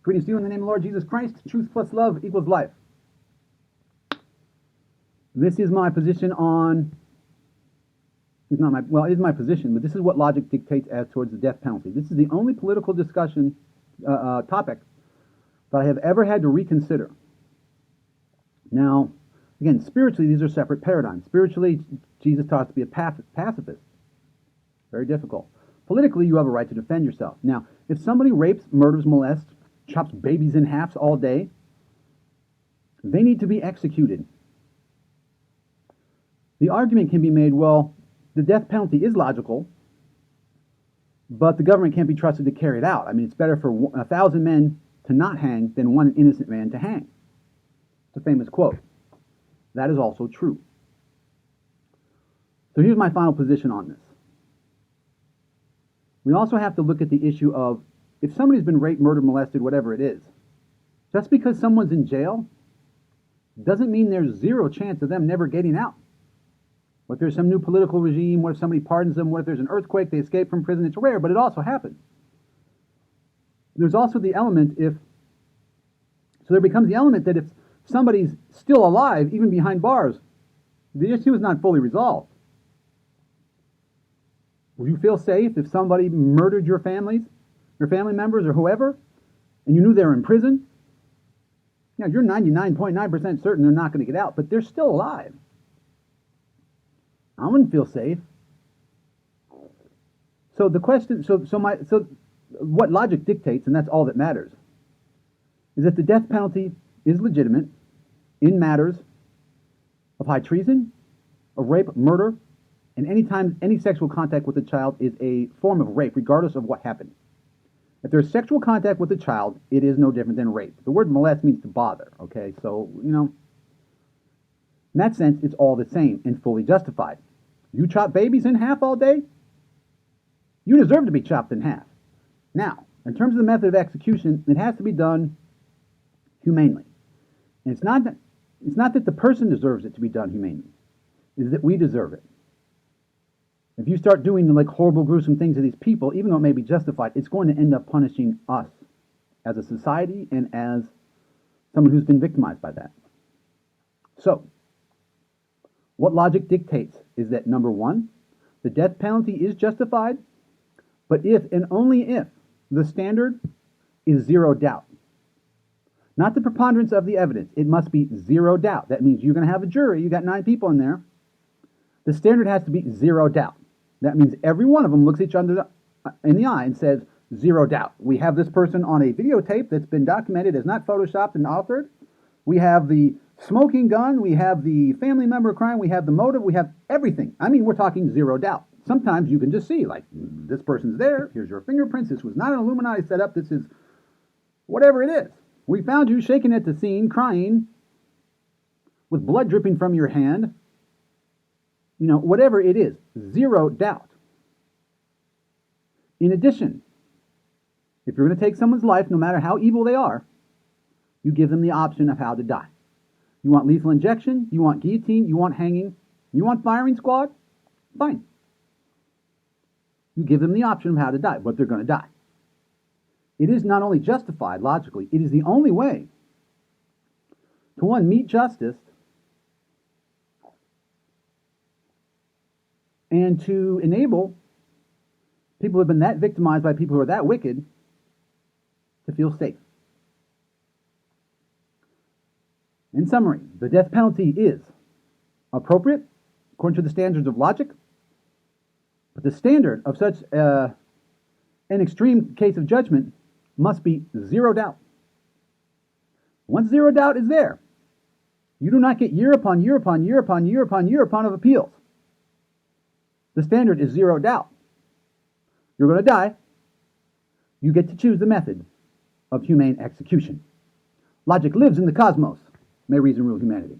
Greetings to you in the name of the Lord Jesus Christ. Truth plus love equals life. This is my position on, it is my position, but this is what logic dictates as towards the death penalty. This is the only political discussion topic that I have ever had to reconsider. Now, again, spiritually, these are separate paradigms. Spiritually, Jesus taught us to be a pacifist. Very difficult. Politically, you have a right to defend yourself. Now, if somebody rapes, murders, molests, chops babies in halves all day, they need to be executed. The argument can be made, well, the death penalty is logical, but the government can't be trusted to carry it out. I mean, it's better for 1,000 men to not hang than one innocent man to hang. It's a famous quote. That is also true. So here's my final position on this. We also have to look at the issue of, if somebody's been raped, murdered, molested, whatever it is, just because someone's in jail doesn't mean there's zero chance of them never getting out. What if there's some new political regime? What if somebody pardons them? What if there's an earthquake? They escape from prison? It's rare, but it also happens. There's also the element so there becomes the element that if somebody's still alive, even behind bars, the issue is not fully resolved. Would you feel safe if somebody murdered your family members or whoever, and you knew they were in prison? Yeah, you're 99.9% certain they're not going to get out, but they're still alive. I wouldn't feel safe. So the question, what logic dictates, and that's all that matters, is that the death penalty is legitimate in matters of high treason, of rape, murder, and any sexual contact with a child is a form of rape, regardless of what happened. If there's sexual contact with a child, it is no different than rape. The word molest means to bother, okay? So, in that sense, it's all the same and fully justified. You chop babies in half all day? You deserve to be chopped in half. Now, in terms of the method of execution, it has to be done humanely. And it's not that the person deserves it to be done humanely. It's that we deserve it. If you start doing horrible, gruesome things to these people, even though it may be justified, it's going to end up punishing us as a society and as someone who's been victimized by that. So, what logic dictates is that, number one, the death penalty is justified, but if and only if the standard is zero doubt. Not the preponderance of the evidence. It must be zero doubt. That means you're going to have a jury. You got 9 people in there. The standard has to be zero doubt. That means every one of them looks each other in the eye and says, zero doubt. We have this person on a videotape that's been documented, as not photoshopped and altered. We have the smoking gun. We have the family member crime. We have the motive. We have everything. I mean, we're talking zero doubt. Sometimes you can just see, this person's there. Here's your fingerprints. This was not an Illuminati setup. This is whatever it is. We found you shaking at the scene, crying, with blood dripping from your hand. Whatever it is, zero doubt. In addition, if you're going to take someone's life, no matter how evil they are, you give them the option of how to die. You want lethal injection, you want guillotine, you want hanging, you want firing squad? Fine. You give them the option of how to die, but they're going to die. It is not only justified logically, it is the only way to, one, meet justice, and to enable people who have been that victimized by people who are that wicked to feel safe. In summary, the death penalty is appropriate according to the standards of logic, but the standard of such an extreme case of judgment must be zero doubt. Once zero doubt is there, you do not get year upon year upon year upon year upon year upon of appeals. The standard is zero doubt. You're going to die. You get to choose the method of humane execution. Logic lives in the cosmos. May reason rule humanity.